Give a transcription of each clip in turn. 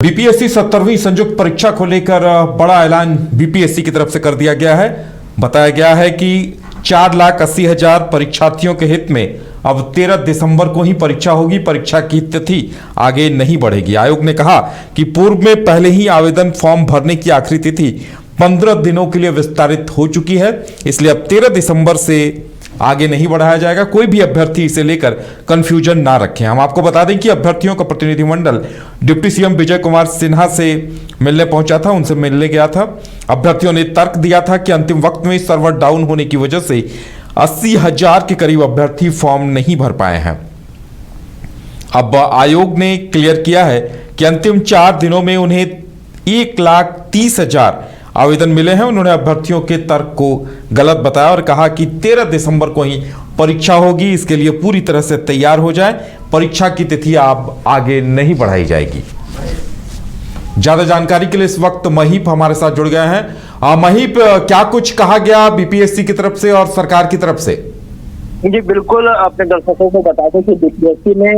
BPSC 70वीं संयुक्त परीक्षा को लेकर बड़ा ऐलान बीपीएससी की तरफ से कर दिया गया है। बताया गया है कि 4,80,000 परीक्षार्थियों के हित में अब 13 दिसंबर को ही परीक्षा होगी। परीक्षा की तिथि आगे नहीं बढ़ेगी। आयोग ने कहा कि पूर्व में पहले ही आवेदन फॉर्म भरने की आखिरी तिथि 15 दिनों के लिए विस्तारित हो चुकी है, इसलिए अब 13 दिसंबर से आगे नहीं बढ़ाया जाएगा। कोई भी अभ्यर्थी इसे लेकर कंफ्यूजन ना रखें। हम आपको बता दें कि अभ्यर्थियों का प्रतिनिधिमंडल डिप्टी सीएम विजय कुमार सिन्हा से मिलने पहुंचा था, उनसे मिलने गया था। अभ्यर्थियों ने तर्क दिया था कि अंतिम वक्त में सर्वर डाउन होने की वजह से 80,000 के करीब अभ्यर्थी फॉर्म नहीं भर पाए हैं। अब आयोग ने क्लियर किया है कि अंतिम 4 दिनों में उन्हें 1,30,000 आवेदन मिले हैं। उन्होंने अभ्यर्थियों के तर्क को गलत बताया और कहा कि 13 दिसंबर को ही परीक्षा होगी, इसके लिए पूरी तरह से तैयार हो जाए। परीक्षा की तिथि अब आगे नहीं बढ़ाई जाएगी। ज्यादा जानकारी के लिए इस वक्त महीप हमारे साथ जुड़ गए हैं। महीप, क्या कुछ कहा गया बीपीएससी की तरफ से और सरकार की तरफ से? जी बिल्कुल, अपने दर्शकों को बता दें कि बीपीएससी ने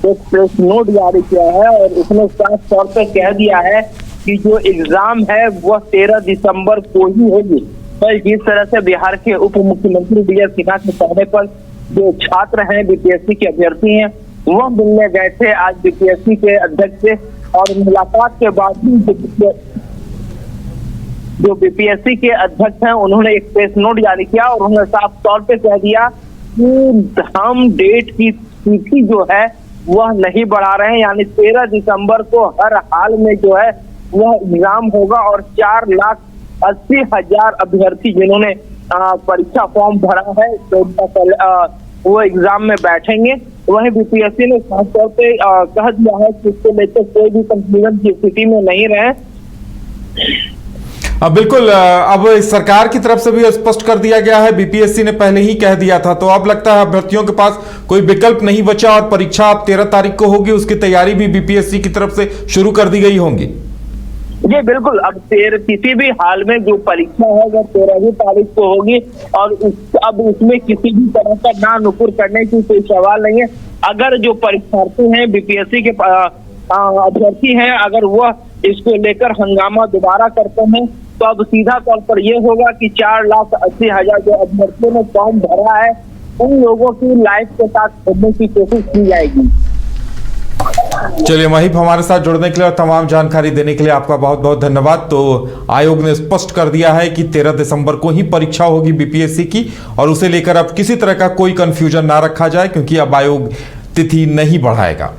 एक प्रेस नोट जारी किया है और उसने साफ तौर पर कह दिया है कि जो एग्जाम है वह 13 दिसंबर को ही होगी। पर जिस तरह से बिहार के उप मुख्यमंत्री विजय सिन्हा के कहने पर जो छात्र हैं, बीपीएससी के अभ्यर्थी हैं, वह मिलने गए थे आज बीपीएससी के अध्यक्ष से और मुलाकात के बाद जो बीपीएससी के अध्यक्ष हैं उन्होंने एक प्रेस नोट जारी किया और उन्होंने साफ तौर पे कह दिया कि हम डेट की तिथि जो है वह नहीं बढ़ा रहे हैं, यानी 13 दिसंबर को हर हाल में जो है वह एग्जाम होगा और 4,80,000 अभ्यर्थी जिन्होंने परीक्षा फॉर्म भरा है तो वो एग्जाम में बैठेंगे। वहीं बीपीएससी ने खास तौर पे कह दिया है कि इसको लेकर कोई भी कंफ्यूजन की स्थिति में नहीं रहे। बिल्कुल, अब सरकार की तरफ से भी स्पष्ट कर दिया गया है। बीपीएससी ने पहले ही कह दिया था, तो अब लगता है अभ्यर्थियों के पास कोई विकल्प नहीं बचा और परीक्षा अब 13 तारीख को होगी। उसकी तैयारी भी बीपीएससी की तरफ से शुरू कर दी गई होंगी। जी बिल्कुल, अब किसी भी हाल में जो परीक्षा है वह 13 तारीख को होगी और अब उसमें किसी भी तरह का ना नुकुर करने की कोई सवाल नहीं है। अगर जो परीक्षार्थी हैं, बीपीएससी के अभ्यर्थी हैं, अगर वह इसको लेकर हंगामा दोबारा करते हैं तो अब सीधा तौर पर यह होगा कि 4,80,000 जो अभ्यर्थियों ने फॉर्म भरा है उन लोगों की लाइफ के साथ खोलने की कोशिश की जाएगी। चलिए महीप, हमारे साथ जुड़ने के लिए और तमाम जानकारी देने के लिए आपका बहुत बहुत धन्यवाद। तो आयोग ने स्पष्ट कर दिया है कि 13 दिसंबर को ही परीक्षा होगी बीपीएससी की और उसे लेकर अब किसी तरह का कोई कंफ्यूजन ना रखा जाए, क्योंकि अब आयोग तिथि नहीं बढ़ाएगा।